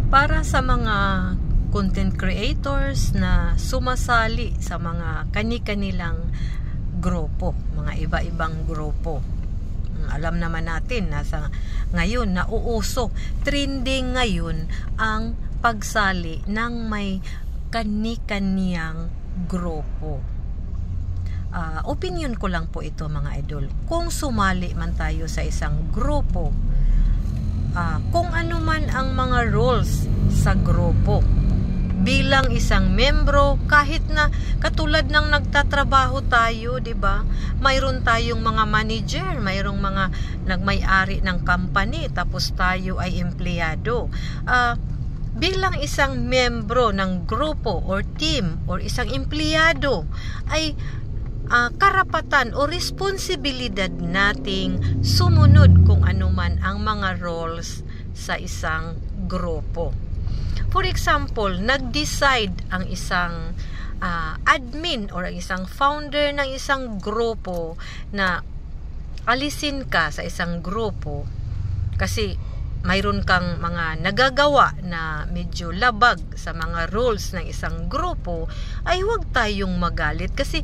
para sa mga content creators na sumasali sa mga kani-kanilang grupo, mga iba-ibang grupo. Alam naman natin na ngayon nauuso, trending ngayon ang pagsali ng may kani-kaniyang grupo. Opinion ko lang po ito mga idol. Kung sumali man tayo sa isang grupo, kung ano man ang mga roles sa grupo, bilang isang membro, kahit na katulad ng nagtatrabaho tayo, 'di ba? Mayroon tayong mga manager, mayroong mga nagmay-ari ng company, tapos tayo ay empleyado. Bilang isang membro ng grupo or team or isang empleyado, ay karapatan o responsibilidad nating sumunod kung ano man ang mga roles sa isang grupo. For example, nag-decide ang isang admin or ang isang founder ng isang grupo na alisin ka sa isang grupo kasi mayroon kang mga nagagawa na medyo labag sa mga rules ng isang grupo, ay huwag tayong magalit kasi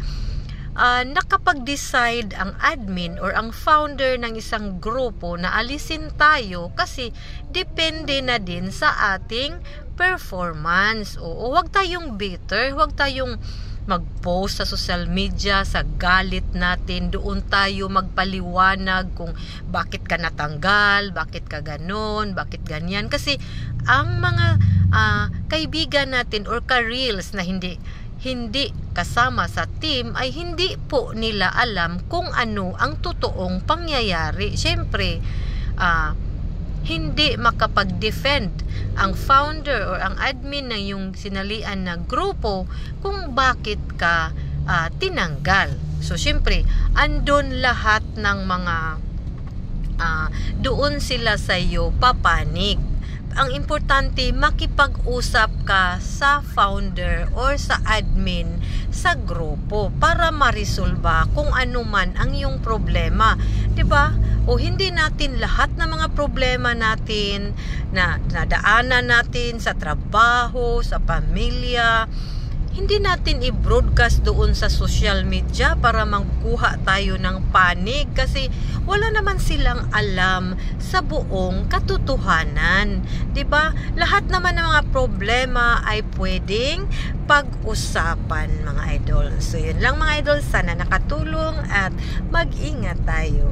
nakapag-decide ang admin or ang founder ng isang grupo na alisin tayo kasi depende na din sa ating performance. O huwag tayong bitter, huwag tayong mag-post sa social media sa galit natin, doon tayo magpaliwanag kung bakit ka natanggal, bakit ka ganon, bakit ganyan. Kasi ang mga kaibigan natin or ka-reels na hindi kasama sa team ay hindi po nila alam kung ano ang totoong pangyayari. Siyempre, hindi makapag-defend ang founder or ang admin ng yung sinalian na grupo kung bakit ka tinanggal. So, siyempre, andon lahat ng mga doon sila sa iyo papanig. Ang importante, makipag-usap ka sa founder or sa admin sa grupo para marisolba kung ano man ang iyong problema. 'Di ba? O hindi natin lahat ng mga problema natin na nadaanan natin sa trabaho, sa pamilya, hindi natin i-broadcast doon sa social media para magkuha tayo ng panig kasi wala naman silang alam sa buong katotohanan. 'Di ba? Lahat naman ng mga problema ay pwedeng pag-usapan, mga idol. So, yun lang mga idol. Sana nakatulong at mag-ingat tayo.